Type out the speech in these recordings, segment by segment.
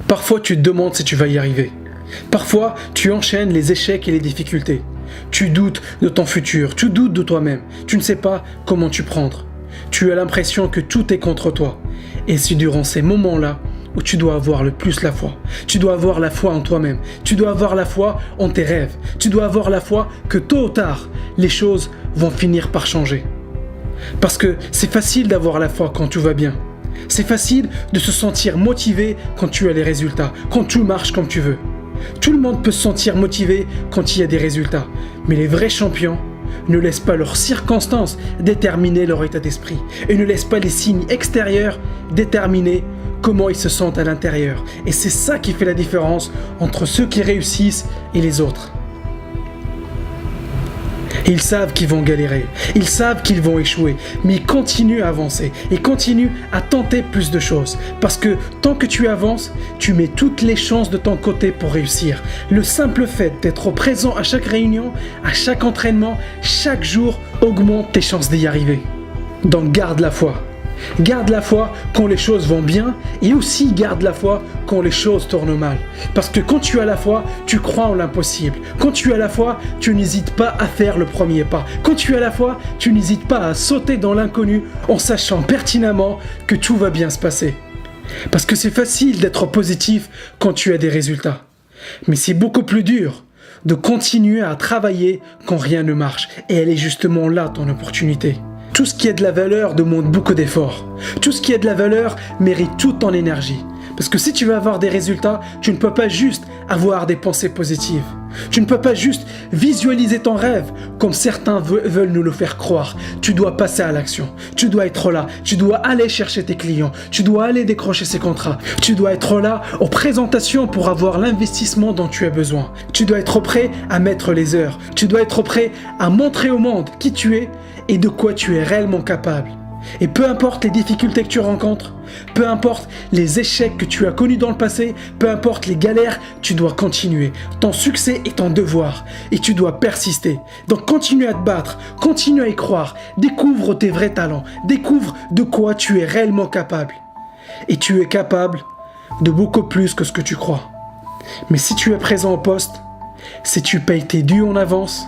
Parfois, tu te demandes si tu vas y arriver. Parfois, tu enchaînes les échecs et les difficultés. Tu doutes de ton futur, tu doutes de toi-même. Tu ne sais pas comment t'y prendre. Tu as l'impression que tout est contre toi. Et c'est durant ces moments-là où tu dois avoir le plus la foi. Tu dois avoir la foi en toi-même. Tu dois avoir la foi en tes rêves. Tu dois avoir la foi que tôt ou tard, les choses vont finir par changer. Parce que c'est facile d'avoir la foi quand tout va bien. C'est facile de se sentir motivé quand tu as les résultats, quand tout marche comme tu veux. Tout le monde peut se sentir motivé quand il y a des résultats. Mais les vrais champions ne laissent pas leurs circonstances déterminer leur état d'esprit et ne laissent pas les signes extérieurs déterminer comment ils se sentent à l'intérieur. Et c'est ça qui fait la différence entre ceux qui réussissent et les autres. Ils savent qu'ils vont galérer, ils savent qu'ils vont échouer, mais ils continuent à avancer, ils continuent à tenter plus de choses. Parce que tant que tu avances, tu mets toutes les chances de ton côté pour réussir. Le simple fait d'être présent à chaque réunion, à chaque entraînement, chaque jour, augmente tes chances d'y arriver. Donc garde la foi. Garde la foi quand les choses vont bien et aussi garde la foi quand les choses tournent mal. Parce que quand tu as la foi, tu crois en l'impossible. Quand tu as la foi, tu n'hésites pas à faire le premier pas. Quand tu as la foi, tu n'hésites pas à sauter dans l'inconnu en sachant pertinemment que tout va bien se passer. Parce que c'est facile d'être positif quand tu as des résultats. Mais c'est beaucoup plus dur de continuer à travailler quand rien ne marche. Et elle est justement là ton opportunité. Tout ce qui a de la valeur demande beaucoup d'efforts. Tout ce qui a de la valeur mérite toute ton énergie. Parce que si tu veux avoir des résultats, tu ne peux pas juste avoir des pensées positives. Tu ne peux pas juste visualiser ton rêve comme certains veulent nous le faire croire. Tu dois passer à l'action. Tu dois être là. Tu dois aller chercher tes clients. Tu dois aller décrocher ces contrats. Tu dois être là aux présentations pour avoir l'investissement dont tu as besoin. Tu dois être prêt à mettre les heures. Tu dois être prêt à montrer au monde qui tu es et de quoi tu es réellement capable. Et peu importe les difficultés que tu rencontres, peu importe les échecs que tu as connus dans le passé, peu importe les galères, tu dois continuer. Ton succès est ton devoir et tu dois persister. Donc continue à te battre, continue à y croire, découvre tes vrais talents, découvre de quoi tu es réellement capable. Et tu es capable de beaucoup plus que ce que tu crois. Mais si tu es présent au poste, si tu payes tes dus en avance,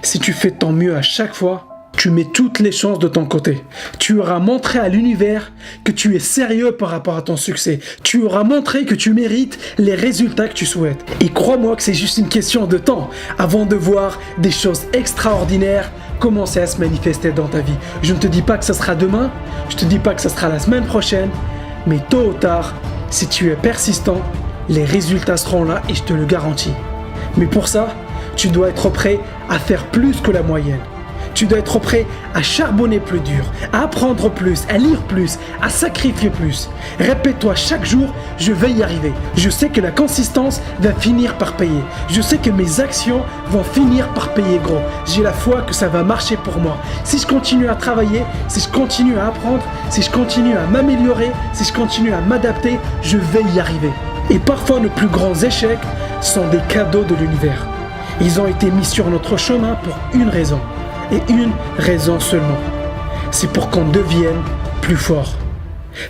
si tu fais de ton mieux à chaque fois, tu mets toutes les chances de ton côté. Tu auras montré à l'univers que tu es sérieux par rapport à ton succès. Tu auras montré que tu mérites les résultats que tu souhaites. Et crois-moi que c'est juste une question de temps avant de voir des choses extraordinaires commencer à se manifester dans ta vie. Je ne te dis pas que ça sera demain, je ne te dis pas que ça sera la semaine prochaine, mais tôt ou tard, si tu es persistant, les résultats seront là et je te le garantis. Mais pour ça, tu dois être prêt à faire plus que la moyenne. Tu dois être prêt à charbonner plus dur, à apprendre plus, à lire plus, à sacrifier plus. Répète-toi chaque jour, je vais y arriver. Je sais que la consistance va finir par payer. Je sais que mes actions vont finir par payer gros. J'ai la foi que ça va marcher pour moi. Si je continue à travailler, si je continue à apprendre, si je continue à m'améliorer, si je continue à m'adapter, je vais y arriver. Et parfois nos plus grands échecs sont des cadeaux de l'univers. Ils ont été mis sur notre chemin pour une raison. Et une raison seulement, c'est pour qu'on devienne plus fort.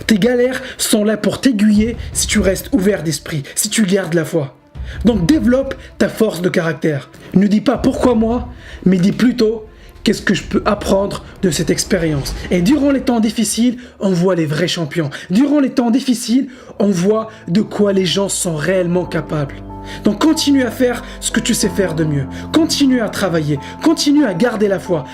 Tes galères sont là pour t'aiguiller si tu restes ouvert d'esprit, si tu gardes la foi. Donc développe ta force de caractère. Ne dis pas pourquoi moi, mais dis plutôt qu'est-ce que je peux apprendre de cette expérience. Et durant les temps difficiles, on voit les vrais champions. Durant les temps difficiles, on voit de quoi les gens sont réellement capables. Donc continue à faire ce que tu sais faire de mieux. Continue à travailler. Continue à garder la foi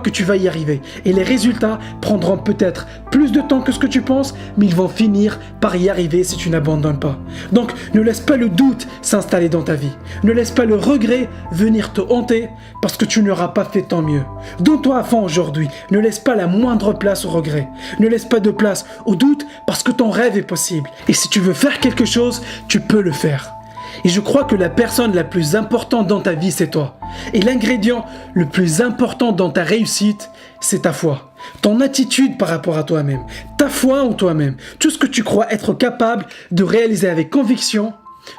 que tu vas y arriver. Et les résultats prendront peut-être plus de temps que ce que tu penses, mais ils vont finir par y arriver si tu n'abandonnes pas. Donc ne laisse pas le doute s'installer dans ta vie. Ne laisse pas le regret venir te hanter parce que tu n'auras pas fait ton mieux. Donne-toi à fond aujourd'hui. Ne laisse pas la moindre place au regret. Ne laisse pas de place au doute parce que ton rêve est possible. Et si tu veux faire quelque chose, tu peux le faire. Et je crois que la personne la plus importante dans ta vie, c'est toi. Et l'ingrédient le plus important dans ta réussite, c'est ta foi. Ton attitude par rapport à toi-même. Ta foi en toi-même. Tout ce que tu crois être capable de réaliser avec conviction,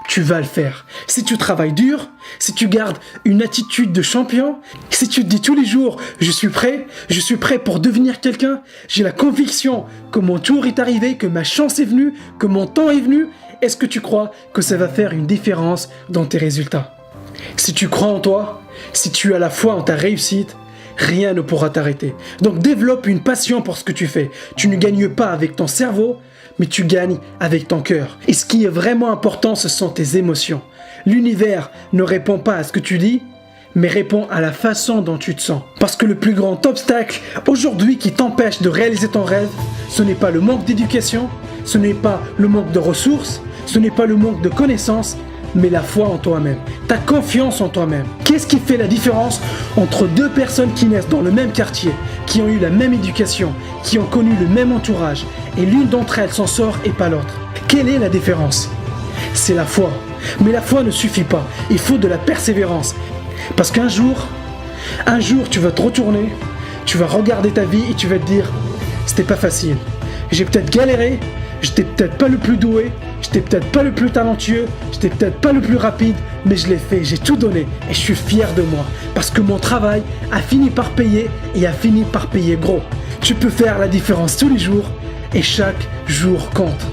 tu vas le faire. Si tu travailles dur, si tu gardes une attitude de champion, si tu te dis tous les jours « je suis prêt pour devenir quelqu'un », j'ai la conviction que mon tour est arrivé, que ma chance est venue, que mon temps est venu est-ce que tu crois que ça va faire une différence dans tes résultats? Si tu crois en toi, si tu as la foi en ta réussite, rien ne pourra t'arrêter. Donc développe une passion pour ce que tu fais. Tu ne gagnes pas avec ton cerveau, mais tu gagnes avec ton cœur. Et ce qui est vraiment important, ce sont tes émotions. L'univers ne répond pas à ce que tu dis, mais répond à la façon dont tu te sens. Parce que le plus grand obstacle aujourd'hui qui t'empêche de réaliser ton rêve, ce n'est pas le manque d'éducation, ce n'est pas le manque de ressources, ce n'est pas le manque de connaissances, mais la foi en toi-même, ta confiance en toi-même. Qu'est-ce qui fait la différence entre deux personnes qui naissent dans le même quartier, qui ont eu la même éducation, qui ont connu le même entourage, et l'une d'entre elles s'en sort et pas l'autre? Quelle est la différence? C'est la foi. Mais la foi ne suffit pas, il faut de la persévérance. Parce qu'un jour, tu vas te retourner, tu vas regarder ta vie et tu vas te dire « C'était pas facile. J'ai peut-être galéré, j'étais peut-être pas le plus doué, j'étais peut-être pas le plus talentueux, j'étais peut-être pas le plus rapide, mais je l'ai fait, j'ai tout donné et je suis fier de moi. Parce que mon travail a fini par payer et a fini par payer gros. » Tu peux faire la différence tous les jours et chaque jour compte.